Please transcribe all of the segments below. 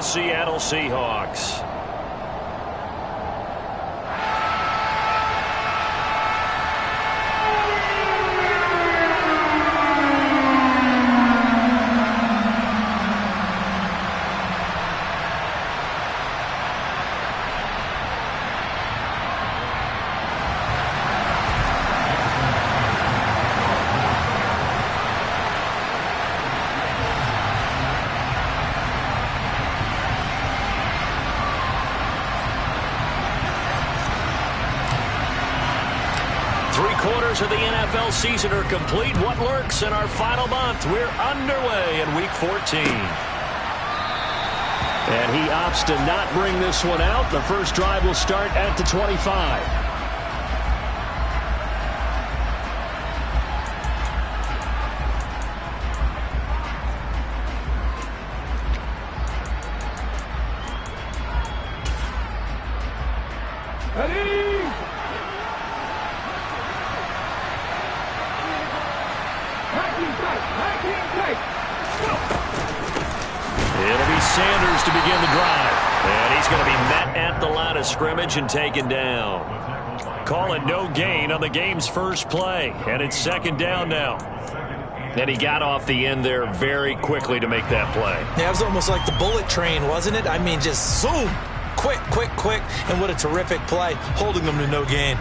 the Seattle Seahawks. Three-quarters of the NFL season are complete. What lurks in our final month? We're underway in Week 14. And he opts to not bring this one out. The first drive will start at the 25. It'll be Sanders to begin the drive. And he's going to be met at the line of scrimmage and taken down. Calling no gain on the game's first play. And it's second down now. And he got off the end there very quickly to make that play. Yeah, it was almost like the bullet train, wasn't it? I mean, just zoom. Quick, quick, quick. And what a terrific play, holding them to no gain.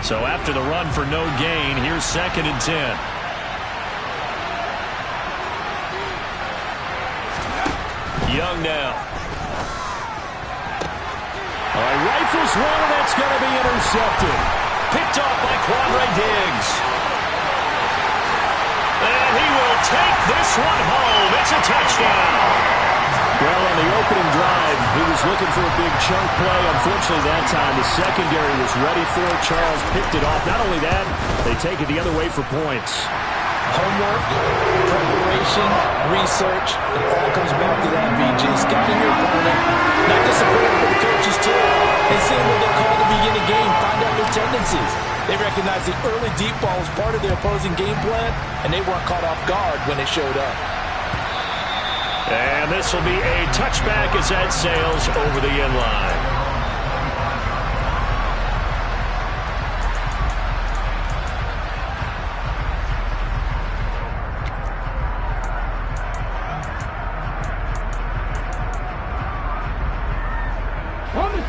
So after the run for no gain, here's 2nd and 10. Young now. All right, rifles one, and that's going to be intercepted. Picked off by Quandre Diggs. And he will take this one home. It's a touchdown. Well, on the opening drive, he was looking for a big chunk play. Unfortunately, that time, the secondary was ready for it. Charles picked it off. Not only that, they take it the other way for points. Homework, preparation, research, it all comes back to that, VG. Scouting your opponent, not just the players, but the coaches too. And seeing what they call to begin a game, find out their tendencies. They recognize the early deep ball was part of their opposing game plan, and they weren't caught off guard when it showed up. And this will be a touchback as that sails over the end line.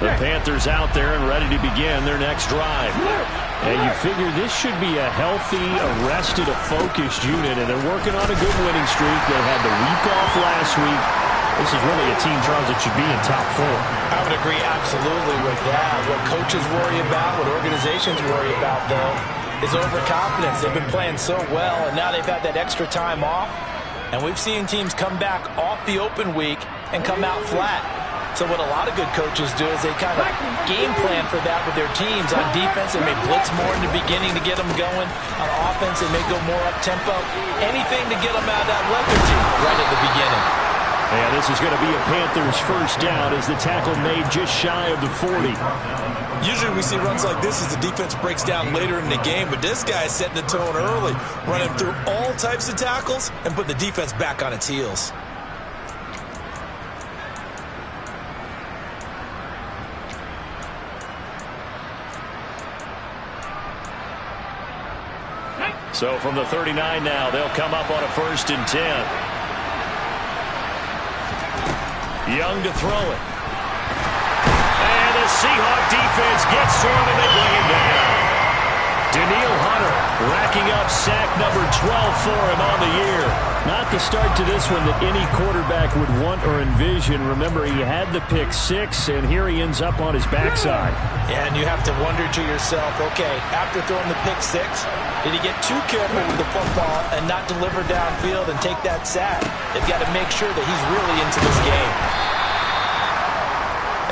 The Panthers out there and ready to begin their next drive. And you figure this should be a healthy, arrested, a focused unit, and they're working on a good winning streak. They had the week off last week. This is really a team, Charles, that should be in top 4. I would agree absolutely with that. What coaches worry about, what organizations worry about, though, is overconfidence. They've been playing so well, and now they've had that extra time off. And we've seen teams come back off the open week and come out flat. So what a lot of good coaches do is they kind of game plan for that with their teams. On defense, they may blitz more in the beginning to get them going. On offense, they may go more up-tempo. Anything to get them out of that lethargy right at the beginning. And this is going to be a Panthers first down as the tackle made just shy of the 40. Usually we see runs like this as the defense breaks down later in the game, but this guy is setting the tone early, running through all types of tackles and put the defense back on its heels. So from the 39 now, they'll come up on a 1st and 10. Young to throw it. And the Seahawks defense gets to him and they bring him down. Danielle Hunter racking up sack number 12 for him on the year. Not the start to this one that any quarterback would want or envision. Remember, he had the pick 6, and here he ends up on his backside. Yeah, and you have to wonder to yourself, okay, after throwing the pick 6, did he get too careful with the football and not deliver downfield and take that sack? They've got to make sure that he's really into this game.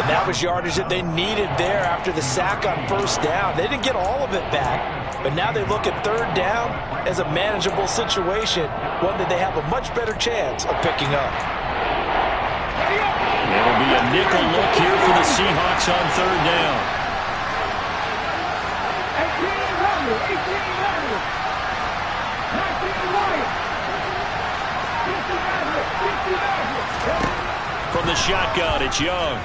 And that was yardage that they needed there after the sack on 1st down. They didn't get all of it back, but now they look at 3rd down as a manageable situation, one that they have a much better chance of picking up. It'll be a nickel look here for the Seahawks on 3rd down. From the shotgun, it's Young.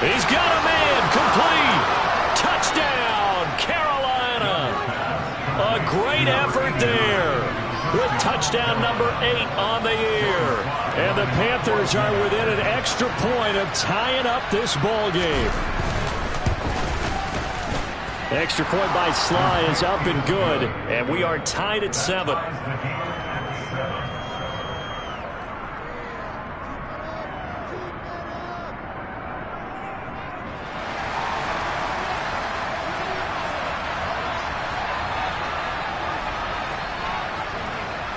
He's got a man, complete. Touchdown, Carolina. A great effort there with touchdown number 8 on the year. And the Panthers are within an extra point of tying up this ball game. Extra point by Sly is up and good, and we are tied at 7.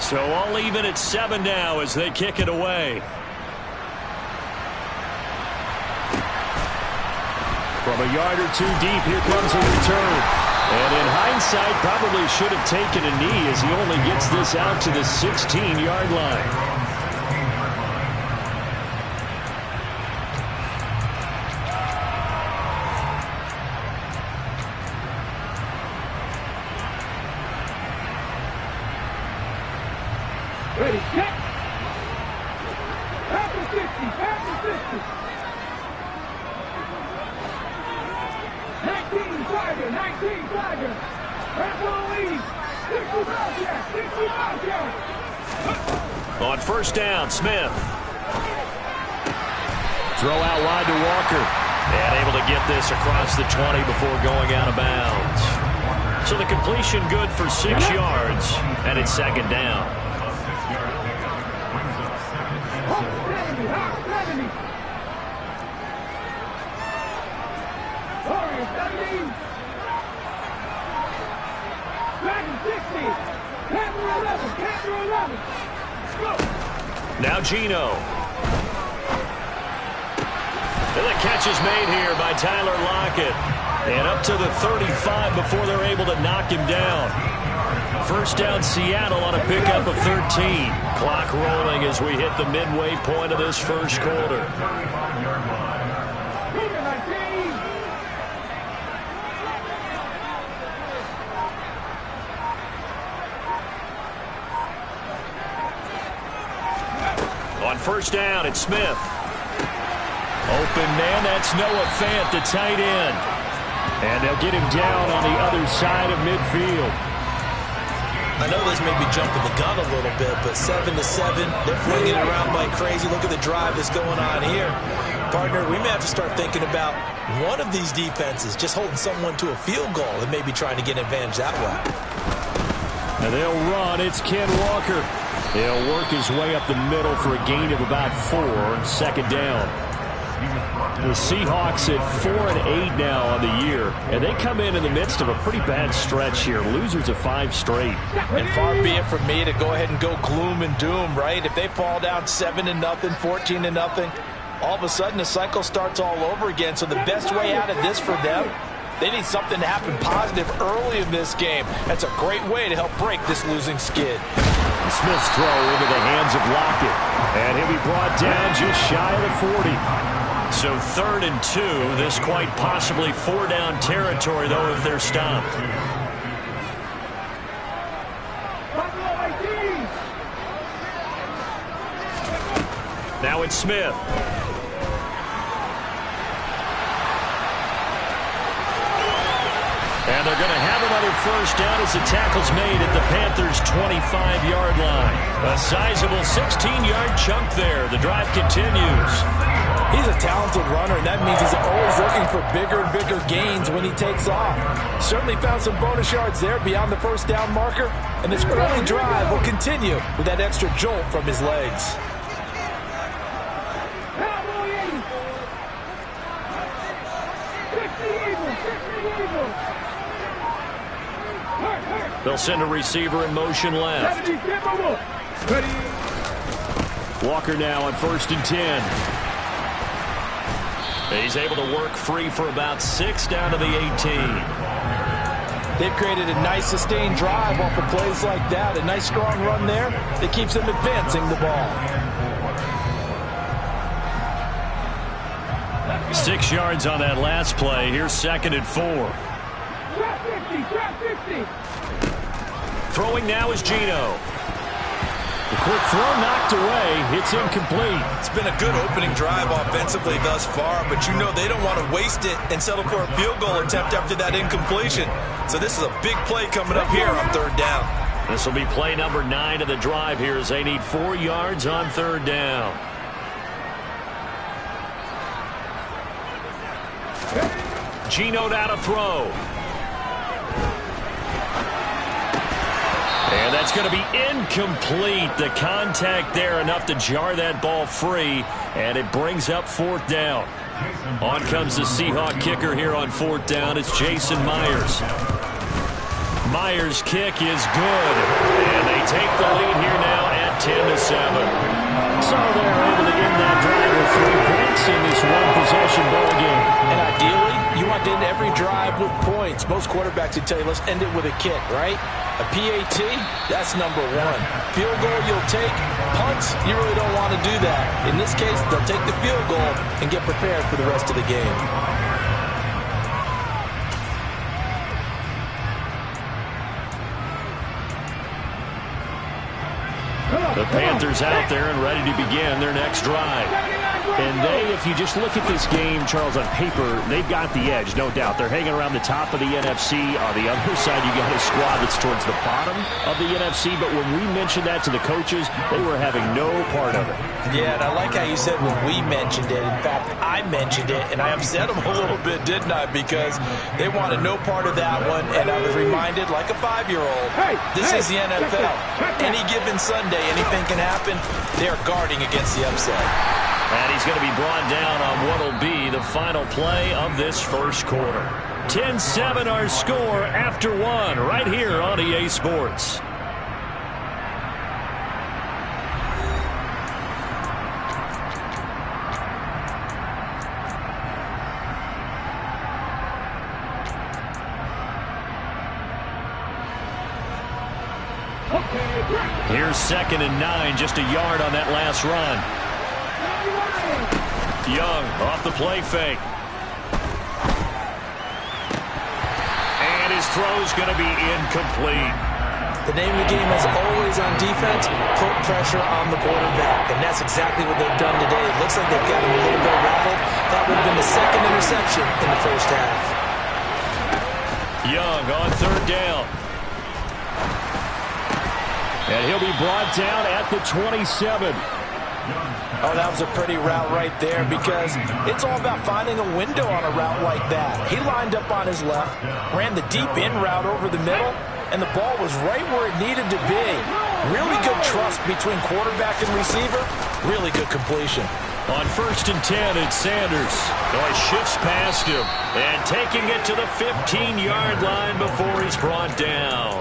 So all even at 7 now as they kick it away. From a yard or 2 deep, here comes a return. And in hindsight, probably should have taken a knee as he only gets this out to the 16-yard line. Ready, set. Back to 50, back to 50. 19 Tiger, 19 Tiger. Back on lead. 65 yards, 65 yards. On first down, Smith. Throw out wide to Walker. And able to get this across the 20 before going out of bounds. So the completion good for 6 yards, and it's second down. Now Geno. And the catch is made here by Tyler Lockett. And up to the 35 before they're able to knock him down. First down Seattle on a pickup of 13. Clock rolling as we hit the midway point of this first quarter. On first down, it's Smith. Open man, that's Noah Fant, the tight end. And they'll get him down on the other side of midfield. I know this may be jumping the gun a little bit, but 7-7, they're flinging it around like crazy. Look at the drive that's going on here. Partner, we may have to start thinking about one of these defenses just holding someone to a field goal and maybe trying to get an advantage that way. And they'll run. It's Ken Walker. He'll work his way up the middle for a gain of about 4, second down. The Seahawks at 4-8 now on the year, and they come in the midst of a pretty bad stretch here. Losers of 5 straight. And far be it from me to go ahead and go gloom and doom, right? If they fall down 7-0, 14-0, all of a sudden the cycle starts all over again. So the best way out of this for them, they need something to happen positive early in this game. That's a great way to help break this losing skid. Smith's throw into the hands of Lockett. And he'll be brought down just shy of the 40. So 3rd and 2. This quite possibly 4-down territory, though, if they're stopped. Now it's Smith. And they're going to have another first down as the tackle's made at the Panthers' 25-yard line. A sizable 16-yard chunk there. The drive continues. He's a talented runner, and that means he's always looking for bigger and bigger gains when he takes off. Certainly found some bonus yards there beyond the first down marker, and this early drive will continue with that extra jolt from his legs. They'll send a receiver in motion left. Walker now on 1st and 10. He's able to work free for about 6 down to the 18. They've created a nice sustained drive off of plays like that. A nice strong run there that keeps them advancing the ball. 6 yards on that last play. Here's 2nd and 4. Throwing now is Geno. The quick throw knocked away. It's incomplete. It's been a good opening drive offensively thus far, but you know they don't want to waste it and settle for a field goal attempt after that incompletion. So this is a big play coming up here on third down. This will be play number 9 of the drive here as they need 4 yards on third down. Geno down to throw. And that's going to be incomplete. The contact there enough to jar that ball free, and it brings up fourth down. On comes the Seahawk kicker here on fourth down. It's Jason Myers. Myers' kick is good, and they take the lead here now at 10-7. So they're able to end that drive with 3 points in this one-possession ball game. And ideally, you want to end every drive with points. Most quarterbacks would tell you, let's end it with a kick, right? A PAT, that's number 1. Field goal you'll take. Punts, you really don't want to do that. In this case, they'll take the field goal and get prepared for the rest of the game. The Panthers out there and ready to begin their next drive. And they, if you just look at this game, Charles, on paper, they've got the edge, no doubt. They're hanging around the top of the NFC. On the other side, you got a squad that's towards the bottom of the NFC. But when we mentioned that to the coaches, they were having no part of it. Yeah, and I like how you said when we mentioned it. In fact, I mentioned it, and I upset them a little bit, didn't I? Because they wanted no part of that one, and I was reminded, like a 5-year-old, this is the NFL. Any given Sunday, anything can happen. They're guarding against the upset. And he's going to be brought down on what will be the final play of this first quarter. 10-7 our score after 1 right here on EA Sports. Here's 2nd and 9, just a yard on that last run. Young off the play fake. And his throw's going to be incomplete. The name of the game is always on defense, put pressure on the quarterback. And that's exactly what they've done today. It looks like they've got him a little bit rattled. That would have been the 2nd interception in the first half. Young on third down. And he'll be brought down at the 27. Oh, that was a pretty route right there because it's all about finding a window on a route like that. He lined up on his left, ran the deep in route over the middle, and the ball was right where it needed to be. Really good trust between quarterback and receiver. Really good completion. On 1st and 10, it's Sanders. Oh, he shifts past him and taking it to the 15-yard line before he's brought down.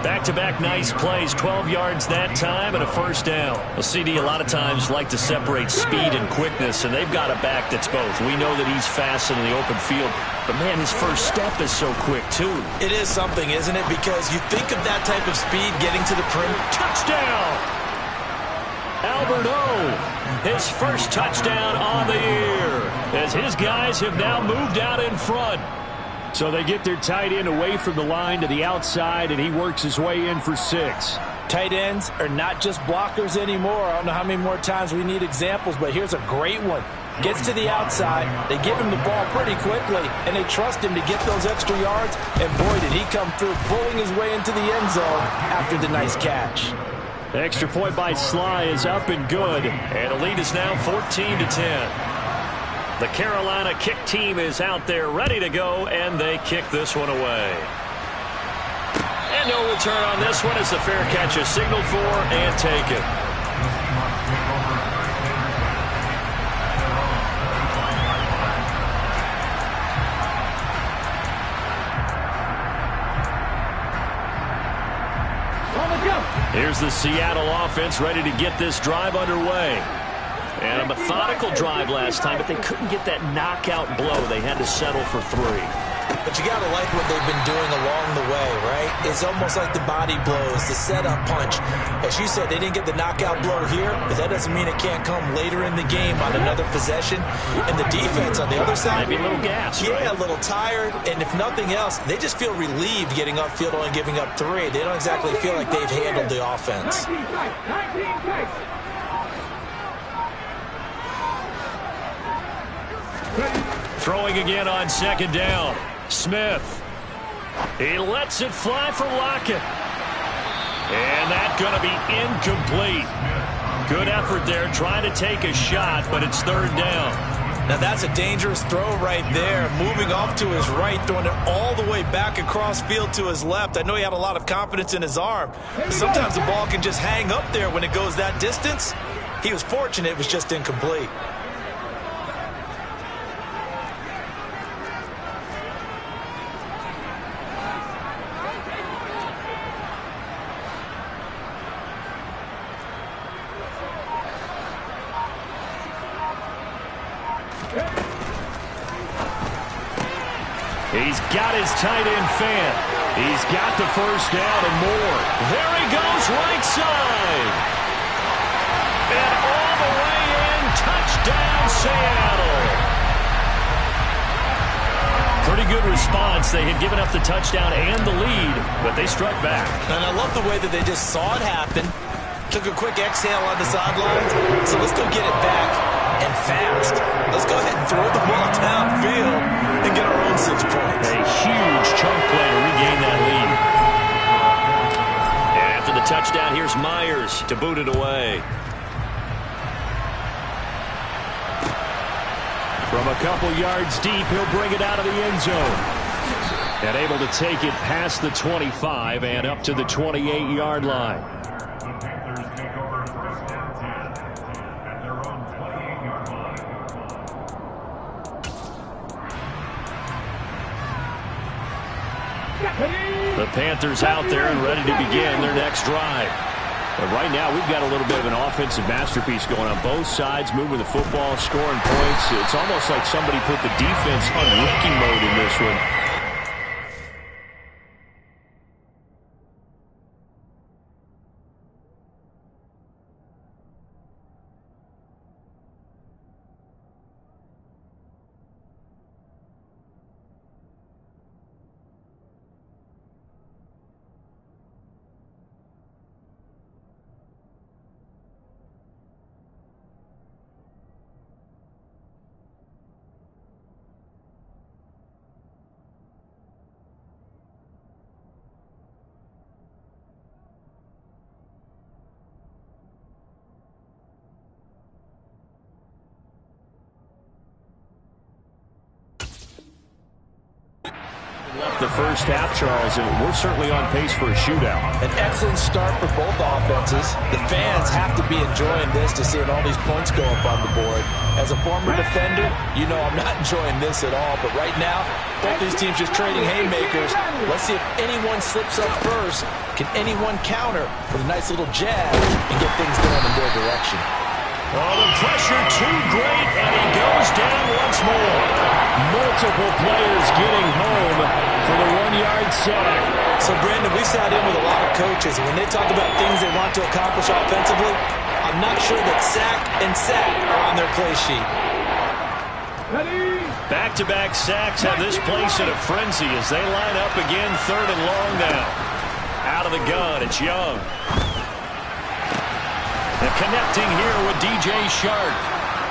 Back-to-back nice plays, 12 yards that time and a first down. Well, CD a lot of times like to separate speed and quickness, and they've got a back that's both. We know that he's fast in the open field, but, man, his first step is so quick, too. It is something, isn't it? Because you think of that type of speed getting to the perimeter. Touchdown! Albert O, his first touchdown on the year, as his guys have now moved out in front. So they get their tight end away from the line to the outside, and he works his way in for 6. Tight ends are not just blockers anymore. I don't know how many more times we need examples, but here's a great one. Gets to the outside, they give him the ball pretty quickly, and they trust him to get those extra yards, and boy, did he come through, pulling his way into the end zone after the nice catch. The extra point by Sly is up and good, and the lead is now 14-10. The Carolina kick team is out there ready to go, and they kick this one away. And no return on this one as the fair catch is signaled for and taken. Here's the Seattle offense ready to get this drive underway. And a methodical drive last time, but they couldn't get that knockout blow. They had to settle for 3. But you got to like what they've been doing along the way, right? It's almost like the body blows, the setup punch. As you said, they didn't get the knockout blow here, but that doesn't mean it can't come later in the game on another possession. And the defense on the other side, maybe a little gas, yeah, right? A little tired. And if nothing else, they just feel relieved getting upfield, only giving up 3. They don't exactly feel like they've handled the offense. 19 tight. Throwing again on second down. Smith. He lets it fly for Lockett. And that's going to be incomplete. Good effort there trying to take a shot, but it's third down. Now that's a dangerous throw right there. Moving off to his right, throwing it all the way back across field to his left. I know he had a lot of confidence in his arm. But sometimes the ball can just hang up there when it goes that distance. He was fortunate it was just incomplete. He's got his tight end fan. He's got the first down and more. There he goes, right side. And all the way in, touchdown Seattle. Pretty good response. They had given up the touchdown and the lead, but they struck back. And I love the way that they just saw it happen. Took a quick exhale on the sidelines. So let's go get it back and fast. Let's go ahead and throw the ball downfield and get our own 6 points. A huge chunk play to regain that lead. And after the touchdown, here's Myers to boot it away. From a couple yards deep, he'll bring it out of the end zone. And able to take it past the 25 and up to the 28-yard line. The Panthers out there and ready to begin their next drive. But right now, we've got a little bit of an offensive masterpiece going on both sides, moving the football, scoring points. It's almost like somebody put the defense on rookie mode in this one. Left the first half, Charles, and we're certainly on pace for a shootout. An excellent start for both offenses. The fans have to be enjoying this to seeing all these points go up on the board. As a former defender, you know I'm not enjoying this at all. But right now, both these teams just trading haymakers. Let's see if anyone slips up first. Can anyone counter with a nice little jab and get things going in their direction? Oh, the pressure too great, and he goes down once more. Multiple players getting home for the 1-yard sack. So, Brandon, we sat in with a lot of coaches, and when they talk about things they want to accomplish offensively, I'm not sure that sack and sack are on their play sheet. Back-to-back sacks have this place in a frenzy as they line up again, third and long now. Out of the gun, it's Young. And connecting here with DJ Shark.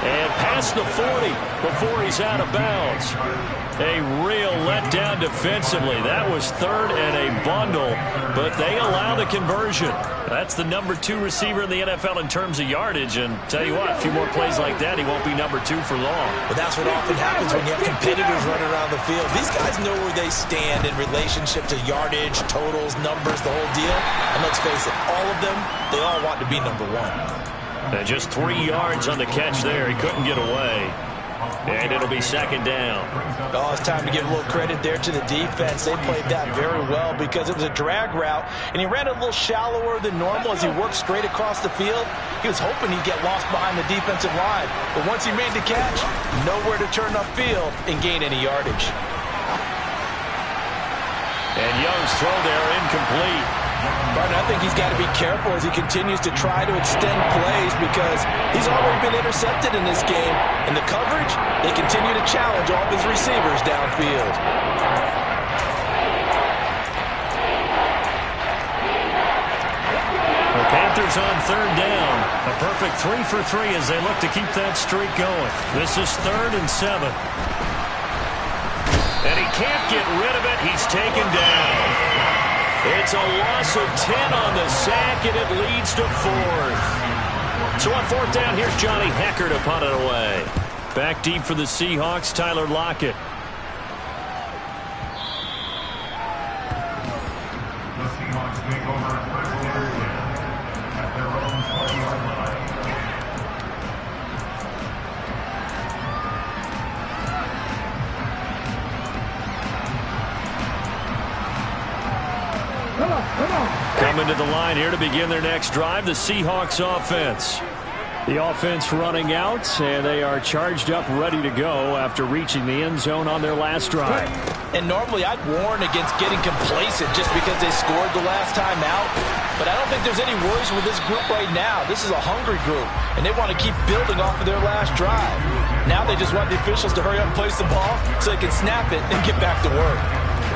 And past the 40 before he's out of bounds. A real letdown defensively. That was third and a bundle, but they allow the conversion. That's the number 2 receiver in the NFL in terms of yardage. And tell you what, a few more plays like that, he won't be number 2 for long. But that's what often happens when you have competitors running around the field. These guys know where they stand in relationship to yardage, totals, numbers, the whole deal. And let's face it, all of them, they all want to be number 1. And just 3 yards on the catch there. He couldn't get away. And it'll be second down. Oh, it's time to give a little credit there to the defense. They played that very well because it was a drag route, and he ran a little shallower than normal as he worked straight across the field. He was hoping he'd get lost behind the defensive line. But once he made the catch, nowhere to turn upfield and gain any yardage. And Young's throw there incomplete. Martin, I think he's got to be careful as he continues to try to extend plays because he's already been intercepted in this game. And the coverage, they continue to challenge all of his receivers downfield. The Panthers on third down. A perfect 3 for 3 as they look to keep that streak going. This is 3rd and 7. And he can't get rid of it. He's taken down. It's a loss of 10 on the sack, and it leads to 4th. So on 4th down, here's Johnny Hecker to punt it away. Back deep for the Seahawks, Tyler Lockett. The Seahawks take over first and 10 at their own 20-yard line. Coming to the line here to begin their next drive, the Seahawks offense. The offense running out, and they are charged up, ready to go after reaching the end zone on their last drive. And normally I'd warn against getting complacent just because they scored the last time out. But I don't think there's any worries with this group right now. This is a hungry group, and they want to keep building off of their last drive. Now they just want the officials to hurry up and place the ball so they can snap it and get back to work.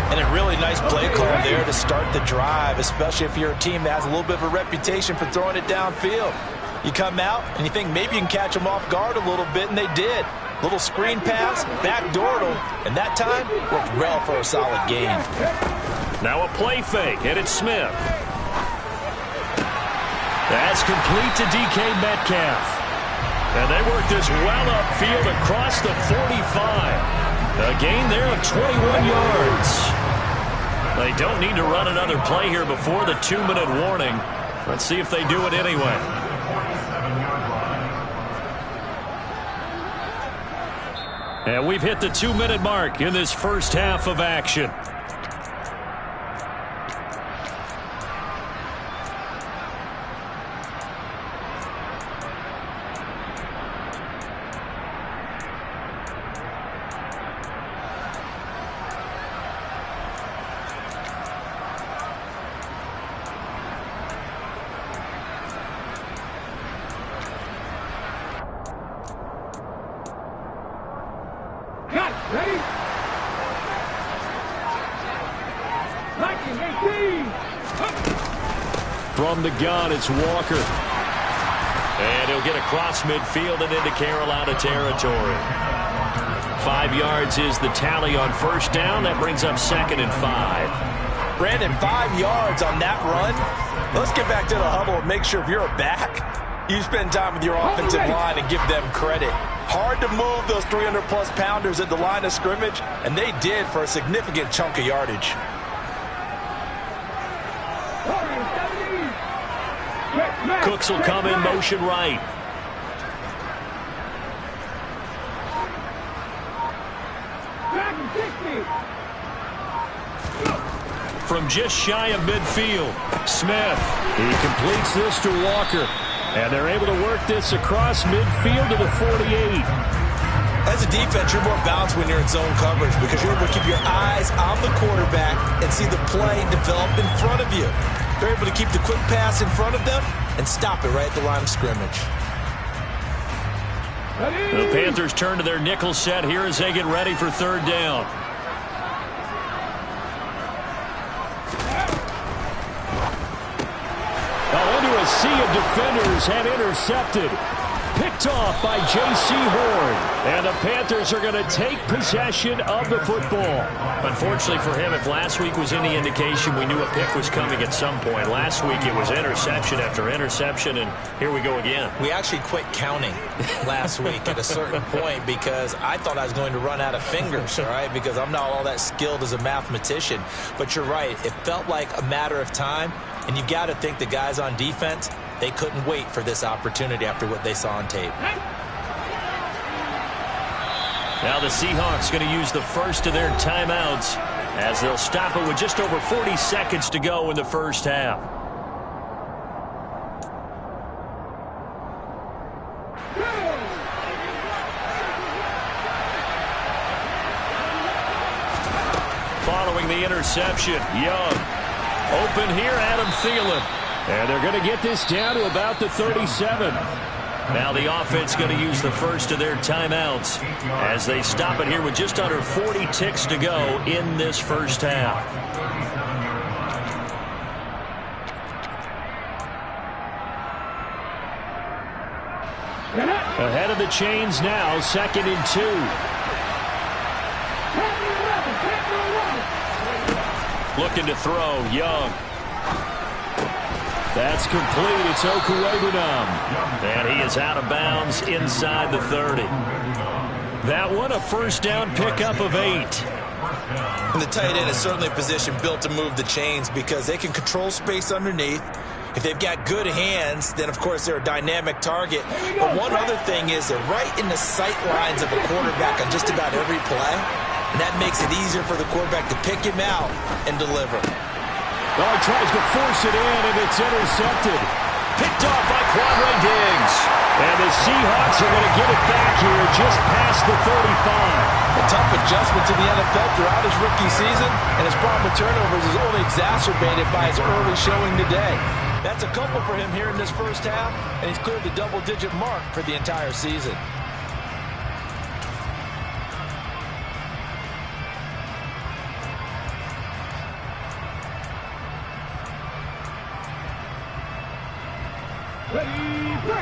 And a really nice play call there to start the drive, especially if you're a team that has a little bit of a reputation for throwing it downfield. You come out and you think maybe you can catch them off guard a little bit, and they did. Little screen pass, backdoored them, and that time worked well for a solid gain. Now a play fake, and it's Smith. That's complete to DK Metcalf. And they work this well upfield across the 45. A gain there of 21 yards. They don't need to run another play here before the 2-minute warning. Let's see if they do it anyway. And we've hit the 2-minute mark in this first half of action. Ready? 1918. From the gun, it's Walker. And he'll get across midfield and into Carolina territory. 5 yards is the tally on first down. That brings up 2nd and 5. Brandon, 5 yards on that run. Let's get back to the huddle and make sure if you're a back, you spend time with your offensive line and give them credit. Hard to move those 300-plus pounders at the line of scrimmage, and they did for a significant chunk of yardage. Cooks will come in motion right. From just shy of midfield, Smith. He completes this to Walker. And they're able to work this across midfield to the 48. As a defense, you're more balanced when you're in zone coverage because you're able to keep your eyes on the quarterback and see the play develop in front of you. They're able to keep the quick pass in front of them and stop it right at the line of scrimmage. The Panthers turn to their nickel set here as they get ready for third down. Into a sea of defenders and intercepted. Picked off by J.C. Horn. And the Panthers are going to take possession of the football. Unfortunately for him, if last week was any indication, we knew a pick was coming at some point. Last week it was interception after interception, and here we go again. We actually quit counting last week at a certain point because I thought I was going to run out of fingers, all right, because I'm not all that skilled as a mathematician. But you're right. It felt like a matter of time, and you got to think the guys on defense, they couldn't wait for this opportunity after what they saw on tape. Now the Seahawks going to use the first of their timeouts as they'll stop it with just over 40 seconds to go in the first half. Following the the interception. Young. Open here, Adam Thielen. And they're going to get this down to about the 37. Now the offense going to use the first of their timeouts as they stop it here with just under 40 ticks to go in this first half. Ahead of the chains now, 2nd and 2. Looking to throw, Young. That's complete. It's Okuwebunam. And he is out of bounds inside the 30. That one, a first down pickup of 8. And the tight end is certainly a position built to move the chains because they can control space underneath. If they've got good hands, then, of course, they're a dynamic target. But one other thing is they're right in the sight lines of a quarterback on just about every play. And that makes it easier for the quarterback to pick him out and deliver. Oh, he tries to force it in, and it's intercepted. Picked off by Quandre Diggs. And the Seahawks are going to get it back here just past the 35. A tough adjustment to the NFL throughout his rookie season, and his problem with turnovers is only exacerbated by his early showing today. That's a couple for him here in this first half, and he's cleared the double-digit mark for the entire season.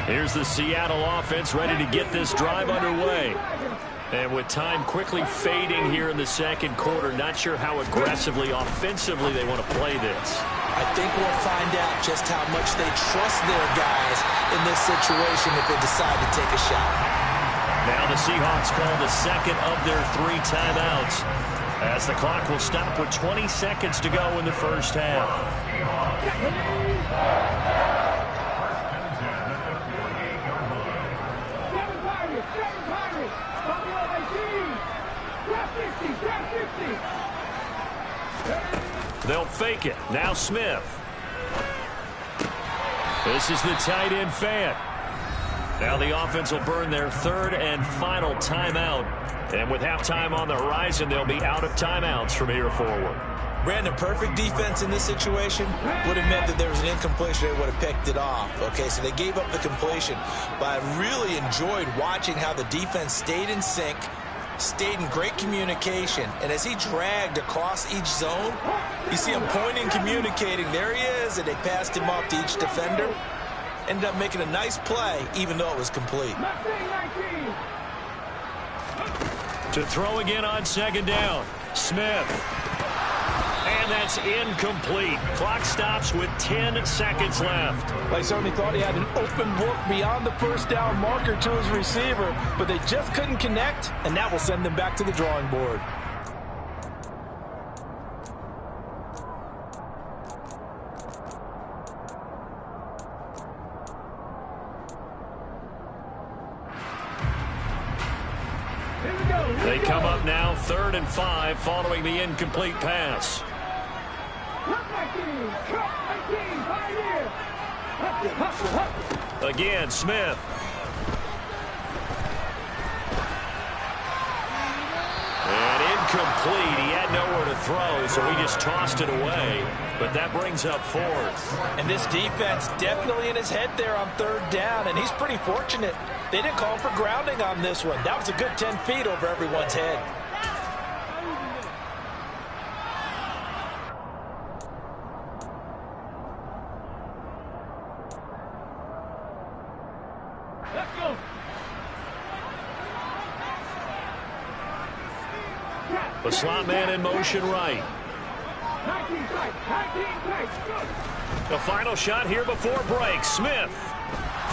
Here's the Seattle offense ready to get this drive underway. And with time quickly fading here in the second quarter, not sure how aggressively, offensively they want to play this. I think we'll find out just how much they trust their guys in this situation if they decide to take a shot. Now the Seahawks call the second of their 3 timeouts as the clock will stop with 20 seconds to go in the first half. They'll fake it. Now Smith. This is the tight end fan. Now the offense will burn their 3rd and final timeout. And with halftime on the horizon, they'll be out of timeouts from here forward. Brandon, perfect defense in this situation would have meant that there was an incompletion. They would have picked it off. Okay, so they gave up the completion. But I really enjoyed watching how the defense stayed in sync, stayed in great communication, and as he dragged across each zone, you see him pointing, communicating. There he is, and they passed him off to each defender. Ended up making a nice play, even though it was complete. To throw again on 2nd down, Smith. And that's incomplete. Clock stops with 10 seconds left. They certainly thought he had an open look beyond the first down marker to his receiver, but they just couldn't connect, and that will send them back to the drawing board. They come up now 3rd and 5 following the incomplete pass. Again, Smith. And incomplete. He had nowhere to throw, so he just tossed it away. But that brings up 4th. And this defense definitely in his head there on 3rd down, and he's pretty fortunate. They didn't call for grounding on this one. That was a good 10 feet over everyone's head. Let's go. The slot man in motion right. The final shot here before break. Smith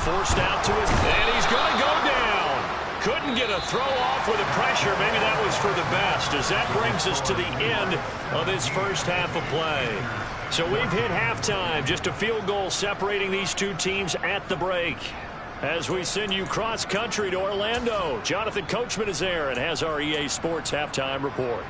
forced out to his, and he's going to go down. Couldn't get a throw off with the pressure. Maybe that was for the best, as that brings us to the end of this first half of play. So we've hit halftime. Just a field goal separating these two teams at the break. As we send you cross-country to Orlando, Jonathan Coachman is there and has our EA Sports halftime report.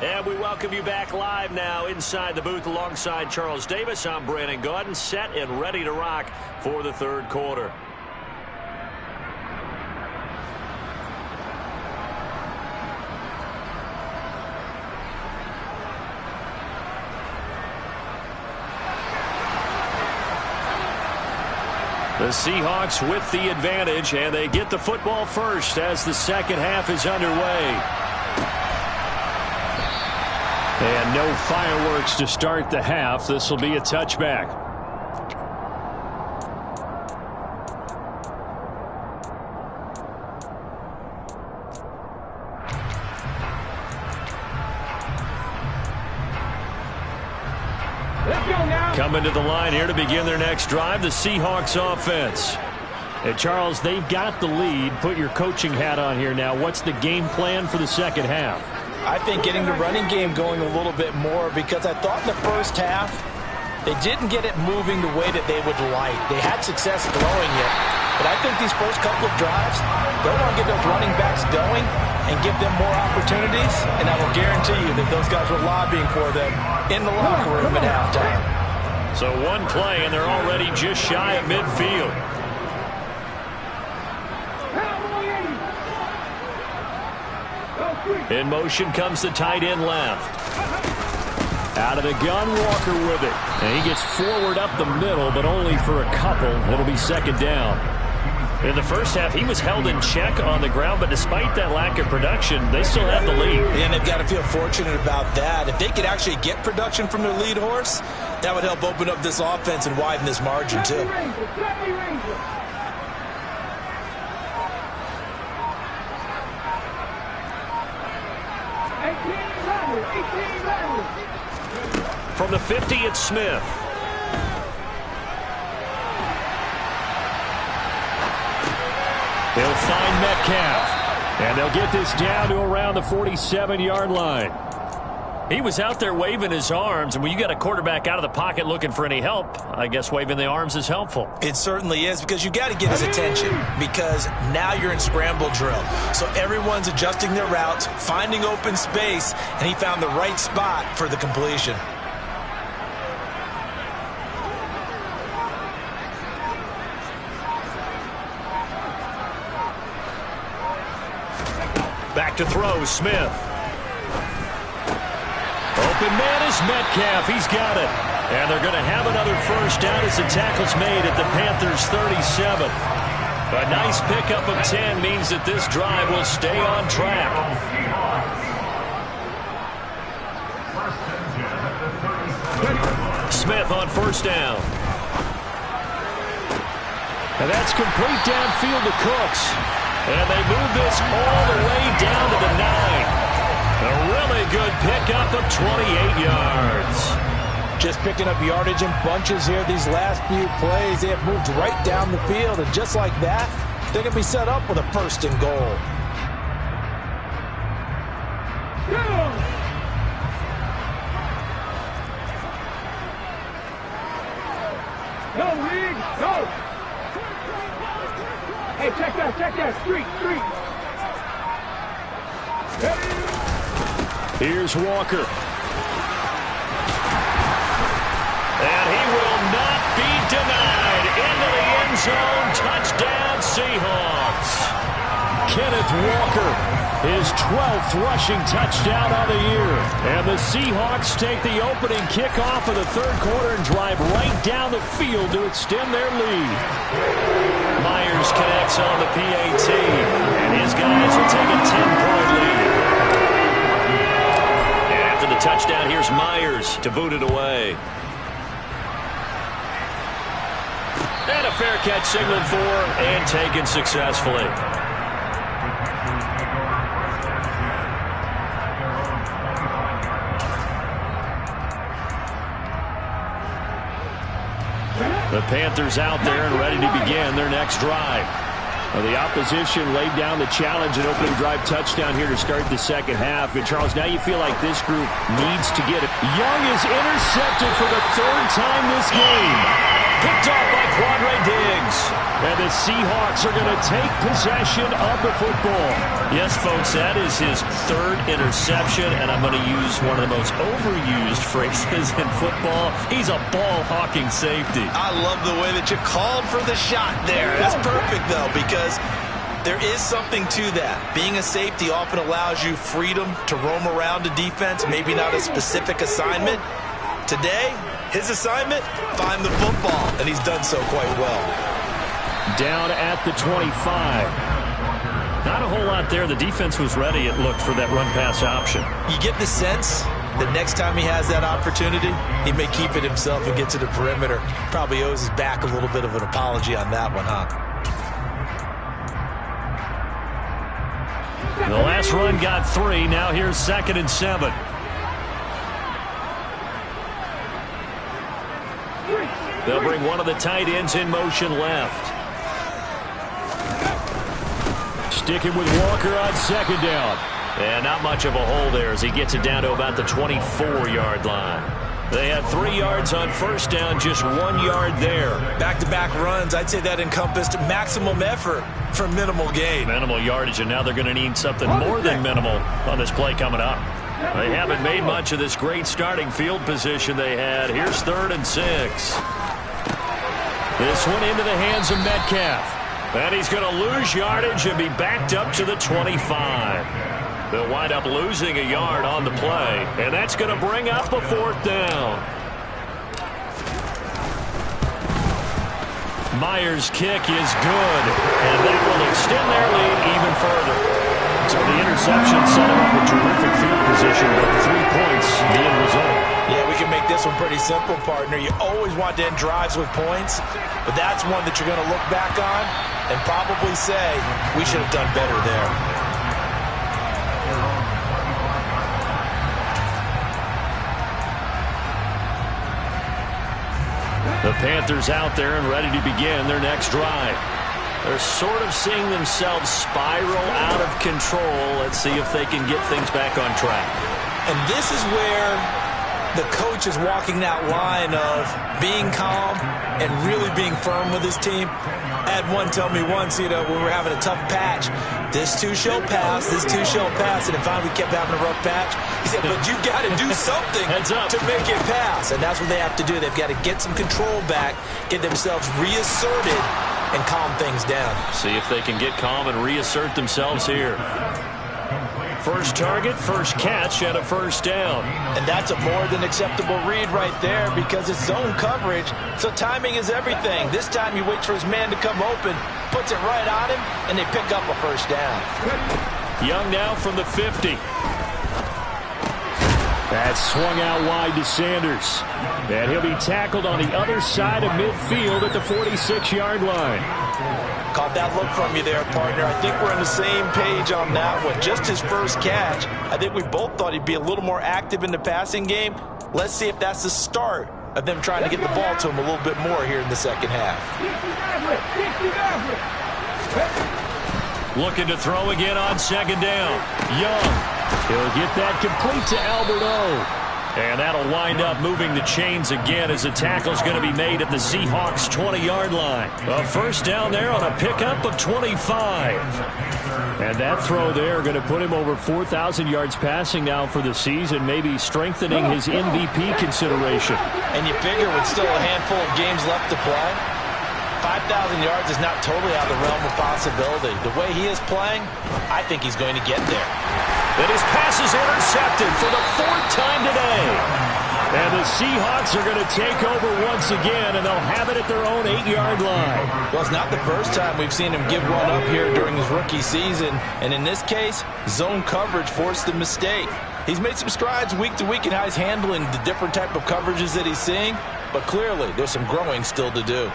And we welcome you back live now inside the booth alongside Charles Davis. I'm Brandon Gaudin, set and ready to rock for the third quarter. The Seahawks with the advantage, and they get the football first as the second half is underway. And no fireworks to start the half. This will be a touchback. Coming to the line here to begin their next drive, the Seahawks offense. And Charles, they've got the lead. Put your coaching hat on here now. What's the game plan for the second half? I think getting the running game going a little bit more, because I thought in the first half they didn't get it moving the way that they would like. They had success throwing it, but I think these first couple of drives, they'll want to get those running backs going and give them more opportunities, and I will guarantee you that those guys were lobbying for them in the locker room at halftime. So one play, and they're already just shy of midfield. In motion comes the tight end left. Out of the gun, Walker with it. And he gets forward up the middle, but only for a couple. It'll be second down. In the first half, he was held in check on the ground, but despite that lack of production, they still have the lead. And they've got to feel fortunate about that. If they could actually get production from their lead horse, that would help open up this offense and widen this margin, too. From the 50, it's Smith. They'll find Metcalf, and they'll get this down to around the 47-yard line. He was out there waving his arms, and when you got a quarterback out of the pocket looking for any help, I guess waving the arms is helpful. It certainly is, because you got to get his attention, because now you're in scramble drill. So everyone's adjusting their routes, finding open space, and he found the right spot for the completion. Back to throw, Smith. Open man is Metcalf. He's got it. And they're going to have another first down as the tackle's made at the Panthers' 37. A nice pickup of 10 means that this drive will stay on track. Smith on first down. And that's complete downfield to Cooks. And they move this all the way down to the 9. A really good pickup of 28 yards. Just picking up yardage in bunches here these last few plays. They have moved right down the field, and just like that, they're going to be set up with a first and goal. Go, Reed, go! Hey, check that, street. Here's Walker. And he will not be denied. Into the end zone. Touchdown, Seahawks. Kenneth Walker, his 12th rushing touchdown of the year. And the Seahawks take the opening kickoff of the third quarter and drive right down the field to extend their lead. Myers connects on the PAT, and his guys will take a 10-point lead. And after the touchdown, here's Myers to boot it away. And a fair catch signaled for and taken successfully. The Panthers out there and ready to begin their next drive. Well, the opposition laid down the challenge and opening drive touchdown here to start the second half. And, Charles, now you feel like this group needs to get it. Young is intercepted for the third time this game. Picked off by Quandre Diggs. And the Seahawks are going to take possession of the football. Yes, folks, that is his third interception, and I'm going to use one of the most overused phrases in football. He's a ball-hawking safety. I love the way that you called for the shot there. That's perfect, though, because there is something to that. Being a safety often allows you freedom to roam around a defense, maybe not a specific assignment. Today, his assignment, find the football, and he's done so quite well. Down at the 25. Not a whole lot there. The defense was ready, it looked, for that run-pass option. You get the sense that next time he has that opportunity, he may keep it himself and get to the perimeter. Probably owes his back a little bit of an apology on that one, huh? The last run got 3. Now here's 2nd and 7. They'll bring one of the tight ends in motion left. Sticking with Walker on 2nd down. And not much of a hole there as he gets it down to about the 24-yard line. They had 3 yards on 1st down, just 1 yard there. Back-to-back runs, I'd say that encompassed maximum effort for minimal gain. Minimal yardage, and now they're going to need something more than minimal on this play coming up. They haven't made much of this great starting field position they had. Here's 3rd and 6. This one into the hands of Metcalf. And he's going to lose yardage and be backed up to the 25. They'll wind up losing a yard on the play, and that's going to bring up a 4th down. Myers' kick is good, and that will extend their lead even further. So the interception set him up a terrific field position, but 3 points the end result. Yeah, we can make this one pretty simple, partner. You always want to end drives with points, but that's one that you're going to look back on and probably say, we should have done better there. The Panthers out there and ready to begin their next drive. They're sort of seeing themselves spiral out of control. Let's see if they can get things back on track. And this is where the coach is walking that line of being calm and really being firm with his team. I had one tell me once, when we were having a tough patch, this too shall pass, this too shall pass, and finally we kept having a rough patch. He said, but you got to do something to make it pass, and that's what they have to do. They've got to get some control back, get themselves reasserted, and calm things down. See if they can get calm and reassert themselves here. First target, first catch, and a 1st down. And that's a more than acceptable read right there because it's zone coverage, so timing is everything. This time he waits for his man to come open, puts it right on him, and they pick up a 1st down. Young now from the 50. That swung out wide to Sanders. And he'll be tackled on the other side of midfield at the 46-yard line. Caught that look from you there, partner. I think we're on the same page on that one. Just his first catch. I think we both thought he'd be a little more active in the passing game. Let's see if that's the start of them trying to get the ball to him a little bit more here in the second half. Looking to throw again on 2nd down. Young. He'll get that complete to Albert O. And that'll wind up moving the chains again as the tackle's going to be made at the Seahawks 20-yard line. A 1st down there on a pickup of 25. And that throw there going to put him over 4,000 yards passing now for the season, maybe strengthening his MVP consideration. And you figure with still a handful of games left to play, 5,000 yards is not totally out of the realm of possibility. The way he is playing, I think he's going to get there. And his pass is intercepted for the 4th time today. And the Seahawks are going to take over once again, and they'll have it at their own 8-yard line. Well, it's not the first time we've seen him give one up here during his rookie season. And in this case, zone coverage forced the mistake. He's made some strides week to week in how he's handling the different type of coverages that he's seeing. But clearly, there's some growing still to do.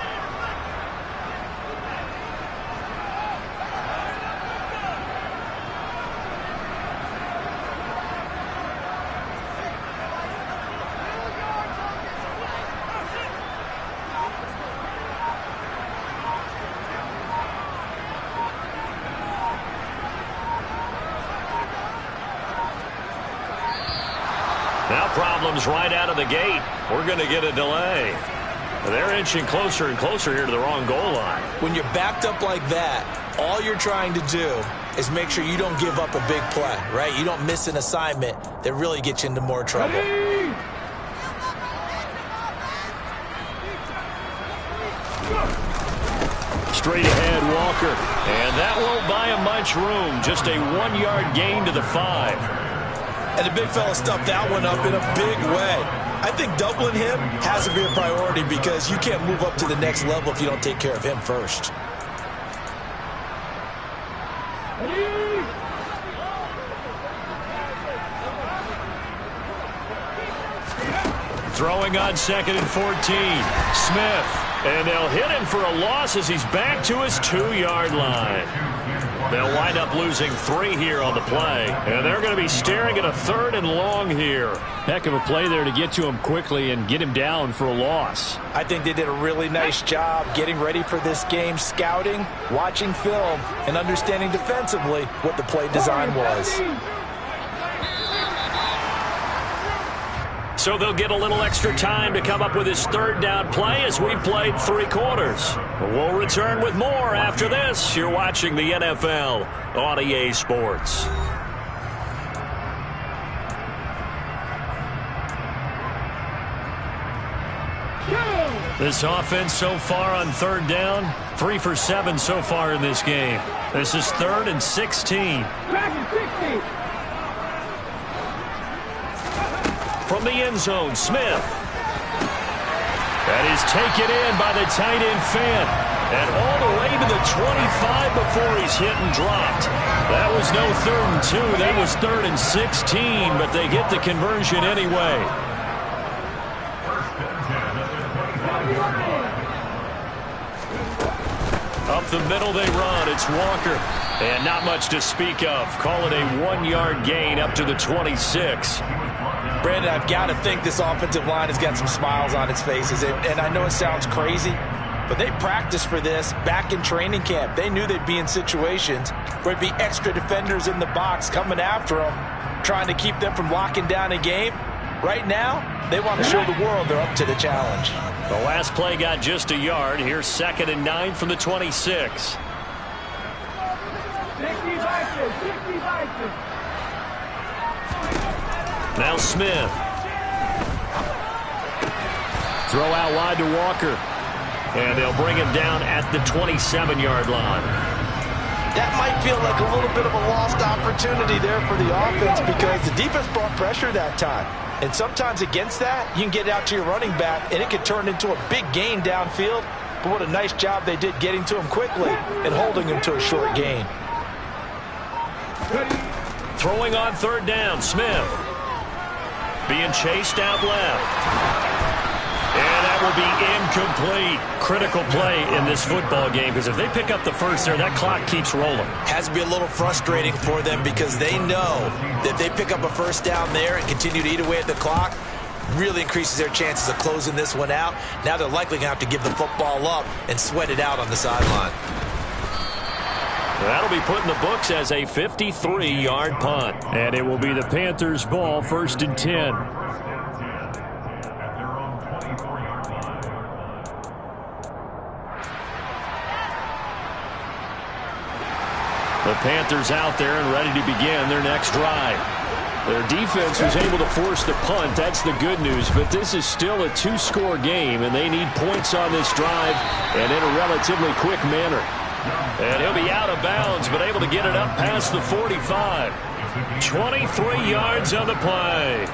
Now problems right out of the gate. We're going to get a delay. They're inching closer and closer here to the wrong goal line. When you're backed up like that, all you're trying to do is make sure you don't give up a big play, right? You don't miss an assignment that really gets you into more trouble. Straight ahead, Walker. And that won't buy him much room. Just a 1-yard gain to the 5. And the big fella stuffed that one up in a big way. I think doubling him has to be a priority because you can't move up to the next level if you don't take care of him first. Throwing on 2nd and 14. Smith. And they'll hit him for a loss as he's back to his 2-yard line. They'll wind up losing 3 here on the play. And they're going to be staring at a 3rd and long here. Heck of a play there to get to him quickly and get him down for a loss. I think they did a really nice job getting ready for this game, scouting, watching film, and understanding defensively what the play design was. So they'll get a little extra time to come up with his 3rd down play as we've played 3 quarters. We'll return with more after this. You're watching the NFL on EA Sports. This offense so far on 3rd down, 3 for 7 so far in this game. This is 3rd and 16. From the end zone, Smith. That is taken in by the tight end Fant. And all the way to the 25 before he's hit and dropped. That was no 3rd and 2. That was 3rd and 16, but they get the conversion anyway. Up the middle they run. It's Walker. And not much to speak of. Call it a 1-yard gain up to the 26. Brandon, I've got to think this offensive line has got some smiles on its faces. And I know it sounds crazy, but they practiced for this back in training camp. They knew they'd be in situations where there'd be extra defenders in the box coming after them, trying to keep them from locking down a game. Right now, they want to show the world they're up to the challenge. The last play got just a yard. Here's 2nd and 9 from the 26. Now Smith. Throw out wide to Walker. And they'll bring him down at the 27-yard line. That might feel like a little bit of a lost opportunity there for the offense because the defense brought pressure that time. And sometimes against that, you can get out to your running back, and it could turn into a big gain downfield. But what a nice job they did getting to him quickly and holding him to a short gain. Throwing on 3rd down, Smith. Being chased out left. And that will be incomplete. Critical play in this football game because if they pick up the first there, that clock keeps rolling. Has to be a little frustrating for them because they know that they pick up a 1st down there and continue to eat away at the clock. Really increases their chances of closing this one out. Now they're likely going to have to give the football up and sweat it out on the sideline. That'll be put in the books as a 53-yard punt. And it will be the Panthers' ball, 1st and 10. The Panthers out there and ready to begin their next drive. Their defense was able to force the punt. That's the good news. But this is still a 2-score game, and they need points on this drive and in a relatively quick manner. And he'll be out of bounds, but able to get it up past the 45. 23 yards on the play.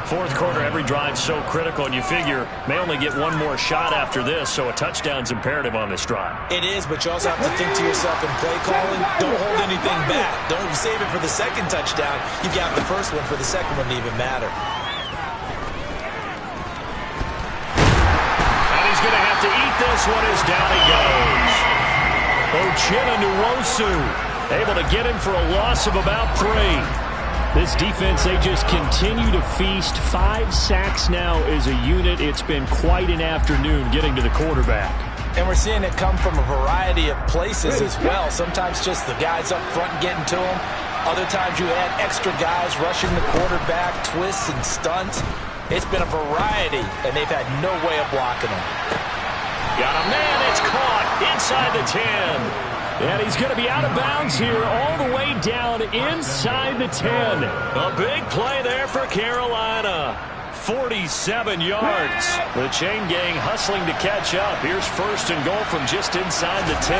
4th quarter, every drive's so critical, and you figure may only get one more shot after this, so a touchdown's imperative on this drive. It is, but you also have to think to yourself in play calling, don't hold anything back. Don't save it for the 2nd touchdown. You got the 1st one for the 2nd one to even matter. And he's going to have to eat this one as down he goes. Ochena Nwosu able to get him for a loss of about 3. This defense, they just continue to feast. 5 sacks now as a unit. It's been quite an afternoon getting to the quarterback. And we're seeing it come from a variety of places as well. Sometimes just the guys up front getting to him. Other times you add extra guys rushing the quarterback, twists and stunts. It's been a variety, and they've had no way of blocking him. Got a man, it's caught inside the 10. And he's going to be out of bounds here all the way down inside the 10. A big play there for Carolina. 47 yards. The chain gang hustling to catch up. Here's 1st and goal from just inside the 10.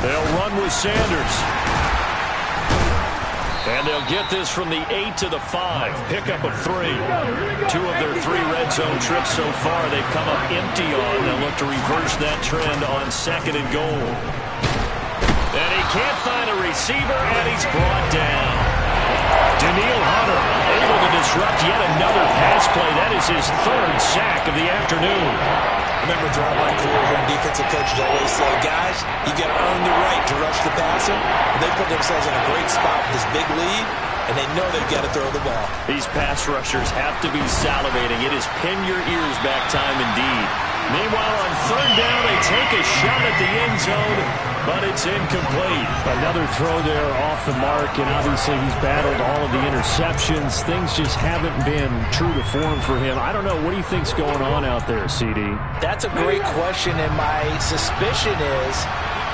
They'll run with Sanders. And they'll get this from the 8 to the 5. Pickup of 3. 2 of their 3 red zone trips so far they've come up empty on. They'll look to reverse that trend on 2nd and goal. And he can't find a receiver, and he's brought down. Daniil Hunter able to disrupt yet another pass play. That is his third sack of the afternoon. I remember throughout my career here, defensive coaches always say, guys, you got to earn the right to rush the passer. And they put themselves in a great spot with this big lead, and they know they've got to throw the ball. These pass rushers have to be salivating. It is pin your ears back time indeed. Meanwhile, on third down, they take a shot at the end zone, but it's incomplete. Another throw there off the mark, and obviously he's battled all of the interceptions. Things just haven't been true to form for him. I don't know. What do you think's going on out there, CD? That's a great question, and my suspicion is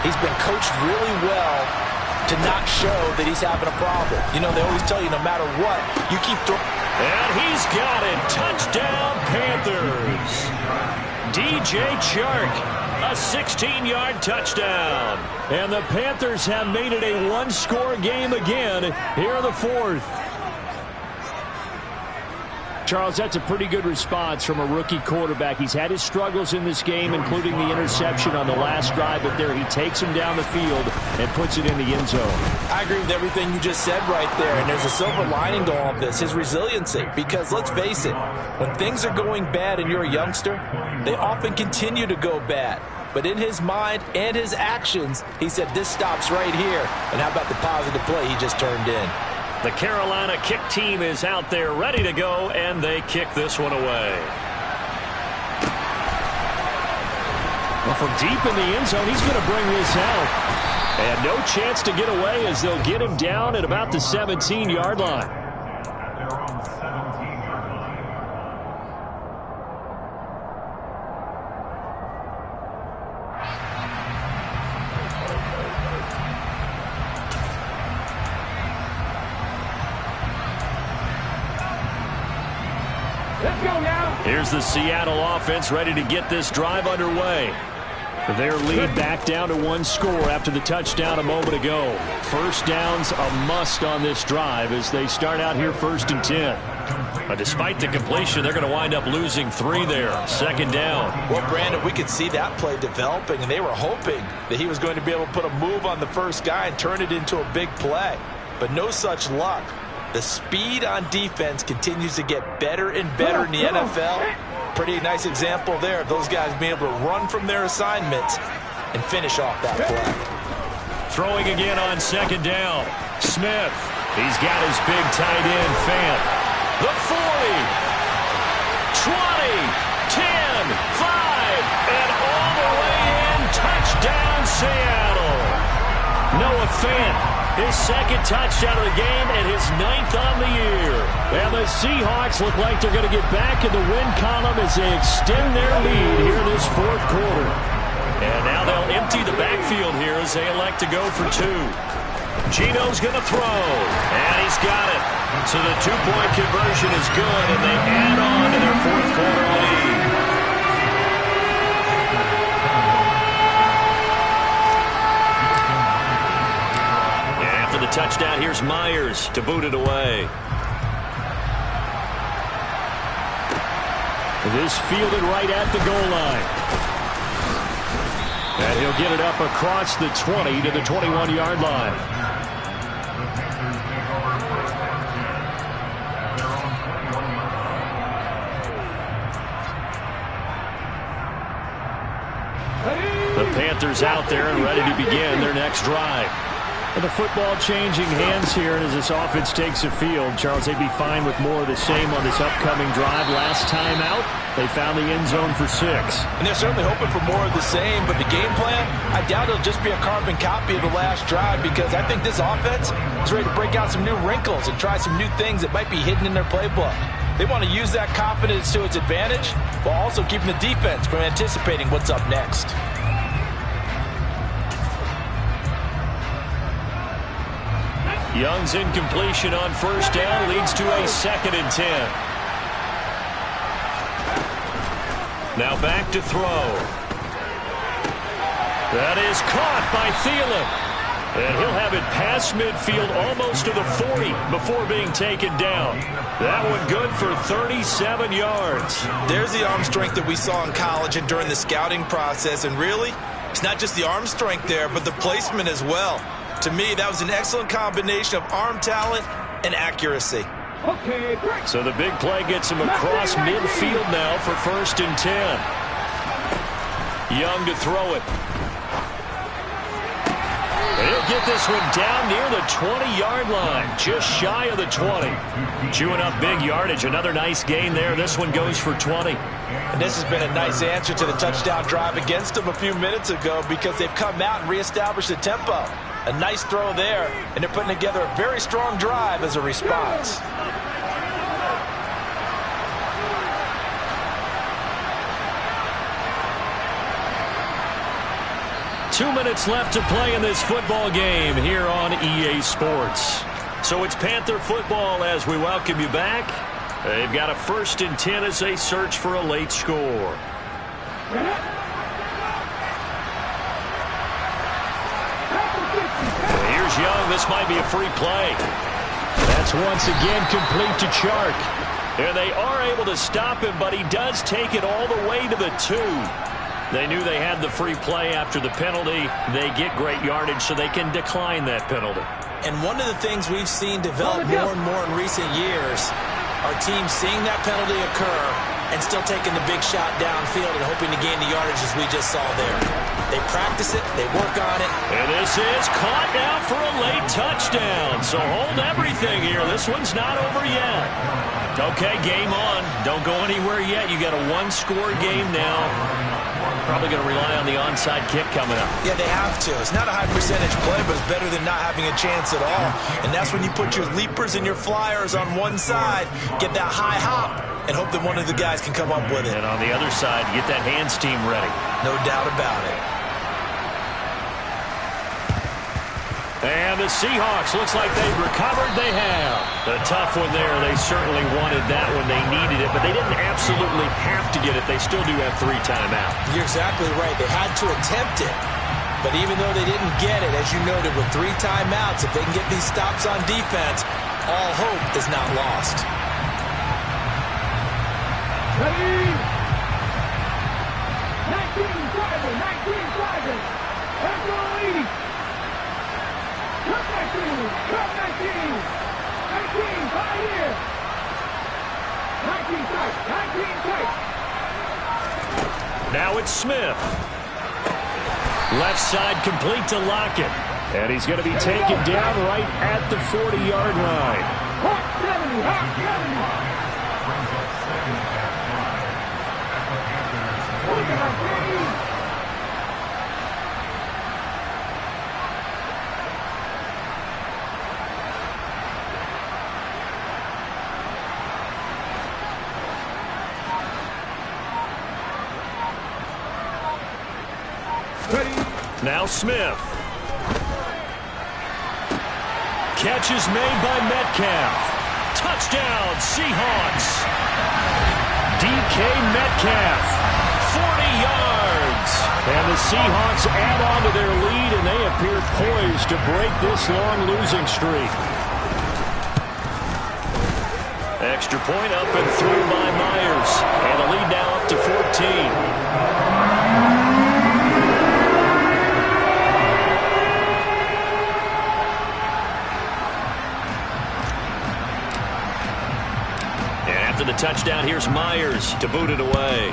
he's been coached really well to not show that he's having a problem. You know, they always tell you no matter what, you keep throwing. And he's got it. Touchdown, Panthers. DJ Chark, a 16-yard touchdown. And the Panthers have made it a one-score game again here in the fourth. Charles, that's a pretty good response from a rookie quarterback. He's had his struggles in this game, including the interception on the last drive, but there he takes him down the field and puts it in the end zone. I agree with everything you just said right there, and there's a silver lining to all of this, his resiliency, because let's face it, when things are going bad and you're a youngster, they often continue to go bad. But in his mind and his actions, he said, this stops right here. And how about the positive play he just turned in? The Carolina kick team is out there ready to go, and they kick this one away. Well, from deep in the end zone, he's going to bring this out. And no chance to get away as they'll get him down at about the 17-yard line. Let's go now. Here's the Seattle offense ready to get this drive underway. Their lead back down to one score after the touchdown a moment ago. First down's a must on this drive as they start out here 1st and 10. But despite the completion, they're going to wind up losing 3 there. 2nd down. Well, Brandon, we could see that play developing, and they were hoping that he was going to be able to put a move on the first guy and turn it into a big play. But no such luck. The speed on defense continues to get better and better in the NFL. Pretty nice example there of those guys being able to run from their assignments and finish off that play. Throwing again on 2nd down. Smith. He's got his big tight end, Fant. The 40. 20. 10. 5. And all the way in. Touchdown, Seattle. Noah Fant. His 2nd touchdown of the game and his 9th on the year. And the Seahawks look like they're going to get back in the win column as they extend their lead here in this 4th quarter. And now they'll empty the backfield here as they elect to go for 2. Gino's going to throw. And he's got it. So the 2-point conversion is good, and they add on to their 4th quarter lead. The touchdown, here's Myers to boot it away. This fielded right at the goal line. And he'll get it up across the 20 to the 21-yard line. The Panthers out there and ready to begin their next drive. And the football changing hands here as this offense takes the field. Charles, they'd be fine with more of the same on this upcoming drive. Last time out, they found the end zone for 6. And they're certainly hoping for more of the same, but the game plan, I doubt it'll just be a carbon copy of the last drive, because I think this offense is ready to break out some new wrinkles and try some new things that might be hidden in their playbook. They want to use that confidence to its advantage while also keeping the defense from anticipating what's up next. Young's incompletion on 1st down leads to a 2nd and 10. Now back to throw. That is caught by Thielen. And he'll have it past midfield almost to the 40 before being taken down. That one good for 37 yards. There's the arm strength that we saw in college and during the scouting process. And really, it's not just the arm strength there, but the placement as well. To me, that was an excellent combination of arm talent and accuracy. Okay, break. So the big play gets him across midfield now for 1st and 10. Young to throw it. He'll get this one down near the 20-yard line, just shy of the 20. Chewing up big yardage. Another nice gain there. This one goes for 20. And this has been a nice answer to the touchdown drive against them a few minutes ago because they've come out and reestablished the tempo. A nice throw there, and they're putting together a very strong drive as a response. Two minutes left to play in this football game here on EA Sports. So it's Panther football as we welcome you back. They've got a 1st and 10 as they search for a late score. Here's Young. This might be a free play. That's once again complete to Chark. And they are able to stop him, but he does take it all the way to the 2. They knew they had the free play after the penalty. They get great yardage, so they can decline that penalty. And one of the things we've seen develop more and more in recent years are teams seeing that penalty occur and still taking the big shot downfield and hoping to gain the yardage as we just saw there. They practice it, they work on it. And this is caught now for a late touchdown. So hold everything here. This one's not over yet. Okay, game on. Don't go anywhere yet. You got a one-score game now. Probably going to rely on the onside kick coming up. Yeah, they have to. It's not a high percentage play, but it's better than not having a chance at all. And that's when you put your leapers and your flyers on one side, get that high hop, and hope that one of the guys can come up with it. And on the other side, get that hands team ready. No doubt about it. And the Seahawks, looks like they've recovered. They have. A tough one there. They certainly wanted that when they needed it, but they didn't absolutely have to get it. They still do have 3 timeouts. You're exactly right. They had to attempt it. But even though they didn't get it, as you noted, with 3 timeouts, if they can get these stops on defense, all hope is not lost. Ready? 19 driving, 19 driving. Let's go, lead. Cut 19, cut 19. 19, right here. 19 tight, 19 tight. Now it's Smith. Left side complete to Lockett. And he's going to be taken down right at the 40-yard line. Hot 70, hot 70. Look at that, Now Smith. Catch is made by Metcalf. Touchdown, Seahawks. DK Metcalf, 40 yards. And the Seahawks add on to their lead, and they appear poised to break this long losing streak. Extra point up and through by Myers. And a lead now up to 14. The touchdown, here's Myers to boot it away.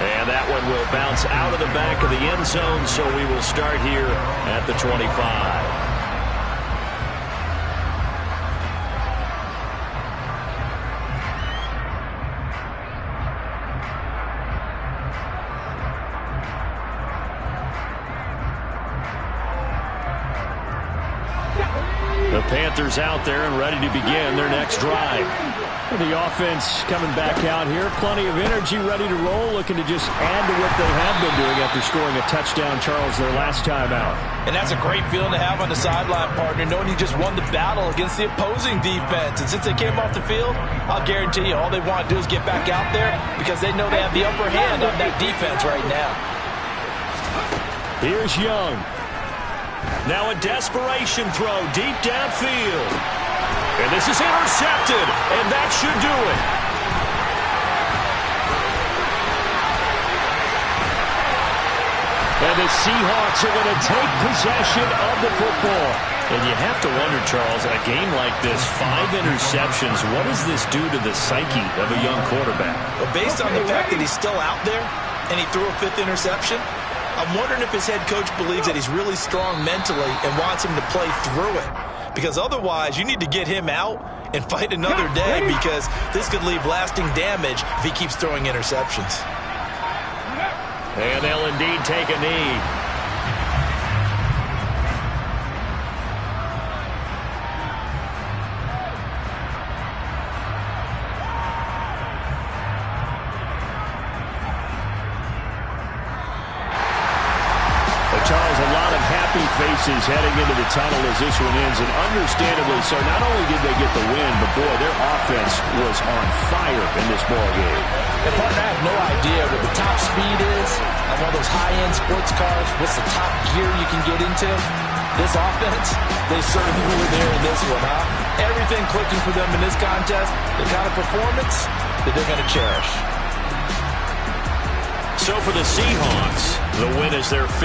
And that one will bounce out of the back of the end zone, so we will start here at the 25. The Panthers out there and ready to begin their next drive. The offense coming back out here. Plenty of energy, ready to roll, looking to just add to what they have been doing after scoring a touchdown, Charles, their last time out. And that's a great feeling to have on the sideline, partner, knowing you just won the battle against the opposing defense. And since they came off the field, I'll guarantee you all they want to do is get back out there because they know they have the upper hand on that defense right now. Here's Young. Now a desperation throw deep downfield. And this is intercepted, and that should do it. And the Seahawks are going to take possession of the football. And you have to wonder, Charles, a game like this, 5 interceptions, what does this do to the psyche of a young quarterback? Well, based on the fact that he's still out there and he threw a 5th interception, I'm wondering if his head coach believes that he's really strong mentally and wants him to play through it. Because otherwise, you need to get him out and fight another day, because this could leave lasting damage if he keeps throwing interceptions. And they'll indeed take a knee. Charles, a lot of happy faces heading into the tunnel as this one ends, and understandably so. Not only did they get the win, but boy, their offense was on fire in this ball game. And partner, I have no idea what the top speed is on one of those high-end sports cars. What's the top gear you can get into? This offense, they certainly were there in this one, huh? Everything clicking for them in this contest, the kind of performance that they're going to cherish. So for the Seahawks, the win is their 5th.